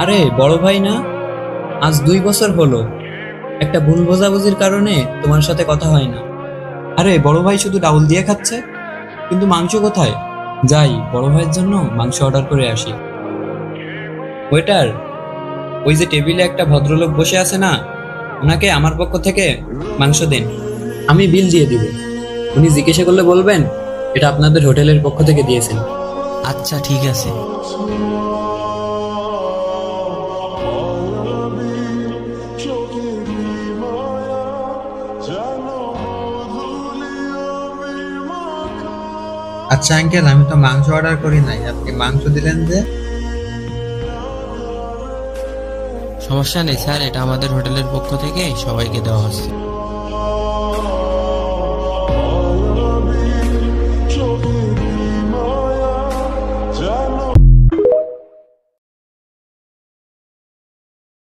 আরে বড় ভাই না? আজ 2 বছর হলো। একটা ভুল বোঝাবুঝির কারণে তোমার সাথে কথা হয় না। আরে বড় ভাই শুধু ডাউল দিয়ে খাচ্ছে, কিন্তু মাংস কোথায়? যাই বড় ভাইয়ের জন্য মাংস অর্ডার করে আসি। ওয়েটার, ওই যে টেবিলে একটা ভদ্রলোক বসে আছে না, ওনাকে আমার পক্ষ থেকে মাংস দিন। আমি বিল দিয়ে দিব। উনি জিজ্ঞাসা করলে বলবেন এটা আপনাদের হোটেলের পক্ষ থেকে দিয়েছেন। আচ্ছা ঠিক আছে। আচ্ছা আঙ্কেল, আমি তো মাংস অর্ডার করি নাই, আপনি মাংস দিলেন যে? সমস্যা নেই স্যার, এটা আমাদের হোটেলের পক্ষ থেকে সবাইকে দেওয়া হচ্ছে।